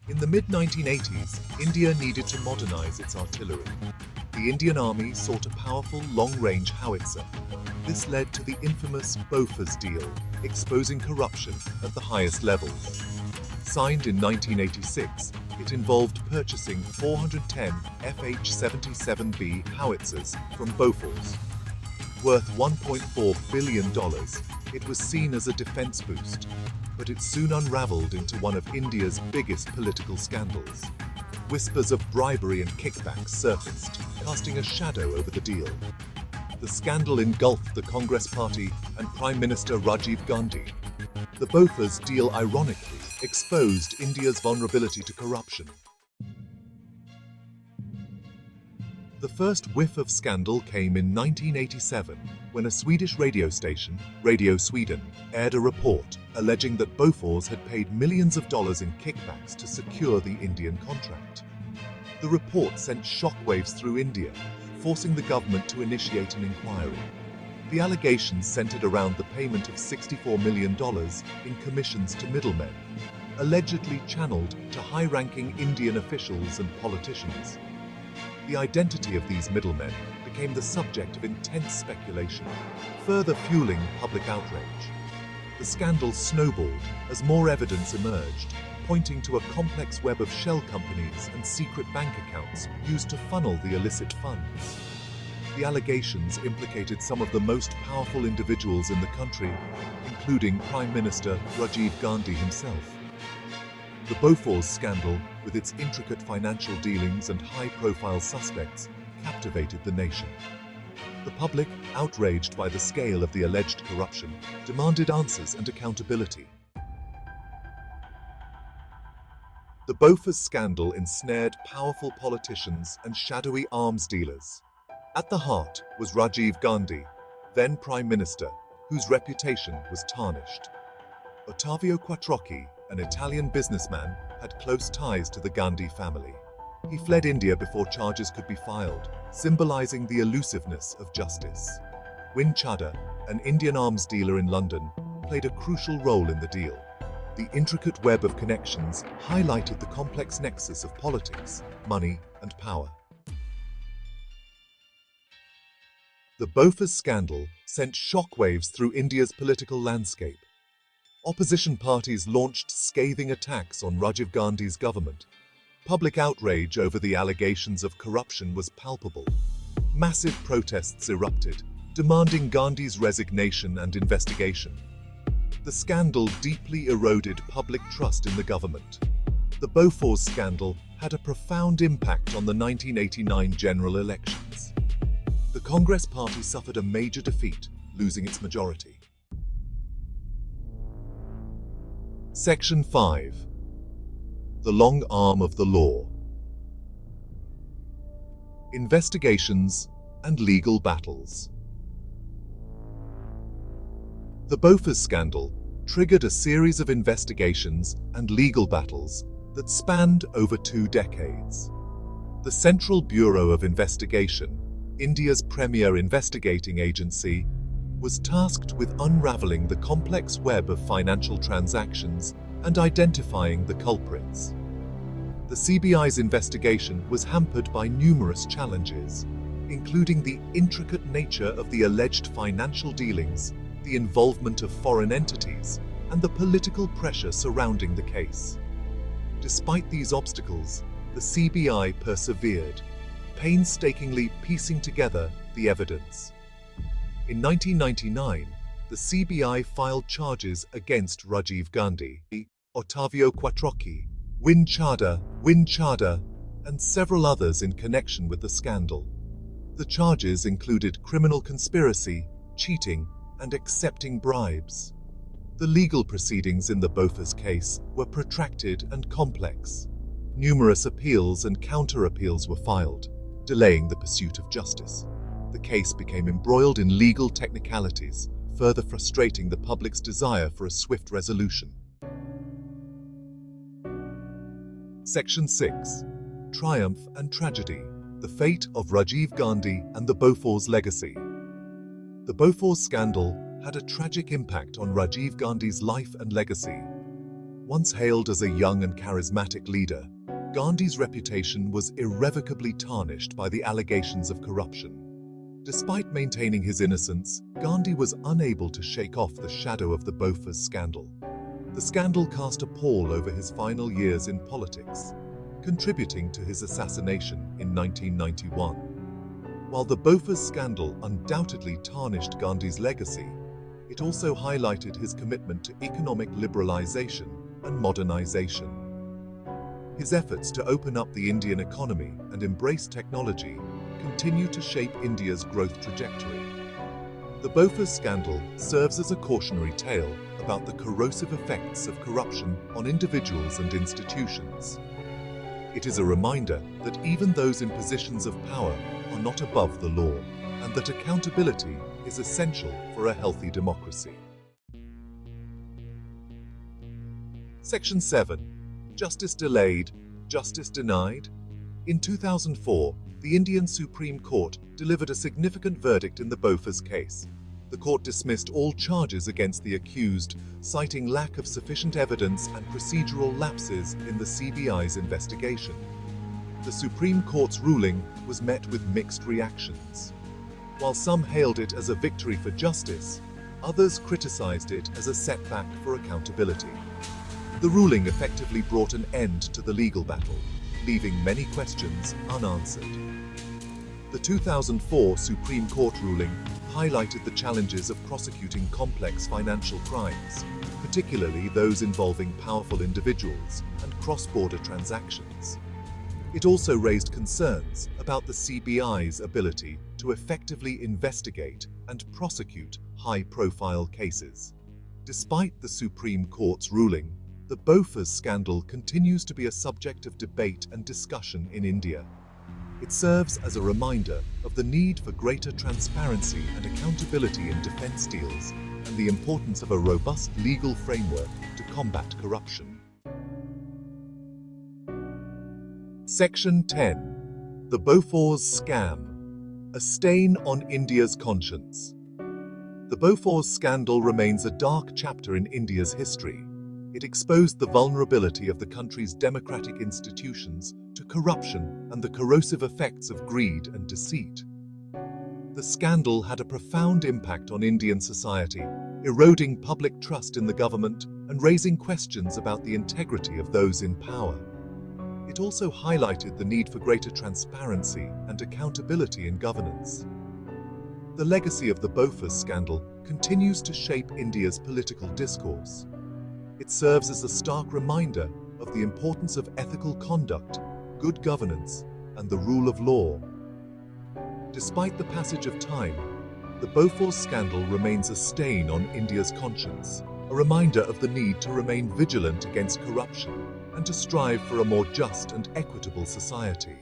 In the mid-1980s, India needed to modernize its artillery. The Indian Army sought a powerful long-range howitzer. This led to the infamous Bofors deal, exposing corruption at the highest levels. Signed in 1986, it involved purchasing 410 FH-77B howitzers from Bofors. Worth $1.4 billion, it was seen as a defense boost, but it soon unraveled into one of India's biggest political scandals. Whispers of bribery and kickbacks surfaced, casting a shadow over the deal. The scandal engulfed the Congress Party and Prime Minister Rajiv Gandhi. The Bofors deal ironically exposed India's vulnerability to corruption. The first whiff of scandal came in 1987, when a Swedish radio station, Radio Sweden, aired a report alleging that Bofors had paid millions of dollars in kickbacks to secure the Indian contract. The report sent shockwaves through India, forcing the government to initiate an inquiry. The allegations centered around the payment of $64 million in commissions to middlemen, allegedly channeled to high-ranking Indian officials and politicians. The identity of these middlemen became the subject of intense speculation, further fueling public outrage. The scandal snowballed as more evidence emerged, pointing to a complex web of shell companies and secret bank accounts used to funnel the illicit funds. The allegations implicated some of the most powerful individuals in the country, including Prime Minister Rajiv Gandhi himself. The Bofors scandal, with its intricate financial dealings and high-profile suspects, captivated the nation. The public, outraged by the scale of the alleged corruption, demanded answers and accountability. The Bofors scandal ensnared powerful politicians and shadowy arms dealers. At the heart was Rajiv Gandhi, then Prime Minister, whose reputation was tarnished. Ottavio Quattrocchi, an Italian businessman, had close ties to the Gandhi family. He fled India before charges could be filed, symbolizing the elusiveness of justice. Win Chadha, an Indian arms dealer in London, played a crucial role in the deal. The intricate web of connections highlighted the complex nexus of politics, money, and power. The Bofors scandal sent shockwaves through India's political landscape. Opposition parties launched scathing attacks on Rajiv Gandhi's government. Public outrage over the allegations of corruption was palpable. Massive protests erupted, demanding Gandhi's resignation and investigation. The scandal deeply eroded public trust in the government. The Bofors scandal had a profound impact on the 1989 general elections. The Congress Party suffered a major defeat, losing its majority. Section 5. The long arm of the law. Investigations and legal battles. The Bofors scandal triggered a series of investigations and legal battles that spanned over 2 decades. The Central Bureau of Investigation, India's premier investigating agency, was tasked with unraveling the complex web of financial transactions and identifying the culprits. The CBI's investigation was hampered by numerous challenges, including the intricate nature of the alleged financial dealings, the involvement of foreign entities, and the political pressure surrounding the case. Despite these obstacles, the CBI persevered, painstakingly piecing together the evidence. In 1999, the CBI filed charges against Rajiv Gandhi, Ottavio Quattrocchi, Win Chadha, and several others in connection with the scandal. The charges included criminal conspiracy, cheating, and accepting bribes. The legal proceedings in the Bofors case were protracted and complex. Numerous appeals and counter-appeals were filed, delaying the pursuit of justice. The case became embroiled in legal technicalities, further frustrating the public's desire for a swift resolution. Section 6. Triumph and Tragedy. The Fate of Rajiv Gandhi and the Bofors Legacy. The Bofors scandal had a tragic impact on Rajiv Gandhi's life and legacy. Once hailed as a young and charismatic leader, Gandhi's reputation was irrevocably tarnished by the allegations of corruption. Despite maintaining his innocence, Gandhi was unable to shake off the shadow of the Bofors scandal. The scandal cast a pall over his final years in politics, contributing to his assassination in 1991. While the Bofors scandal undoubtedly tarnished Gandhi's legacy, it also highlighted his commitment to economic liberalization and modernization. His efforts to open up the Indian economy and embrace technology continue to shape India's growth trajectory. The Bofors scandal serves as a cautionary tale about the corrosive effects of corruption on individuals and institutions. It is a reminder that even those in positions of power are not above the law, and that accountability is essential for a healthy democracy. Section 7. Justice delayed, justice denied? In 2004, the Indian Supreme Court delivered a significant verdict in the Bofors case. The court dismissed all charges against the accused, citing lack of sufficient evidence and procedural lapses in the CBI's investigation. The Supreme Court's ruling was met with mixed reactions. While some hailed it as a victory for justice, others criticized it as a setback for accountability. The ruling effectively brought an end to the legal battle, leaving many questions unanswered. The 2004 Supreme Court ruling highlighted the challenges of prosecuting complex financial crimes, particularly those involving powerful individuals and cross-border transactions. It also raised concerns about the CBI's ability to effectively investigate and prosecute high-profile cases. Despite the Supreme Court's ruling, the Bofors scandal continues to be a subject of debate and discussion in India. It serves as a reminder of the need for greater transparency and accountability in defense deals and the importance of a robust legal framework to combat corruption. Section 10. The Bofors Scam. A stain on India's conscience. The Bofors scandal remains a dark chapter in India's history. It exposed the vulnerability of the country's democratic institutions to corruption and the corrosive effects of greed and deceit. The scandal had a profound impact on Indian society, eroding public trust in the government and raising questions about the integrity of those in power. It also highlighted the need for greater transparency and accountability in governance. The legacy of the Bofors scandal continues to shape India's political discourse. It serves as a stark reminder of the importance of ethical conduct, good governance, and the rule of law. Despite the passage of time, the Bofors scandal remains a stain on India's conscience, a reminder of the need to remain vigilant against corruption and to strive for a more just and equitable society.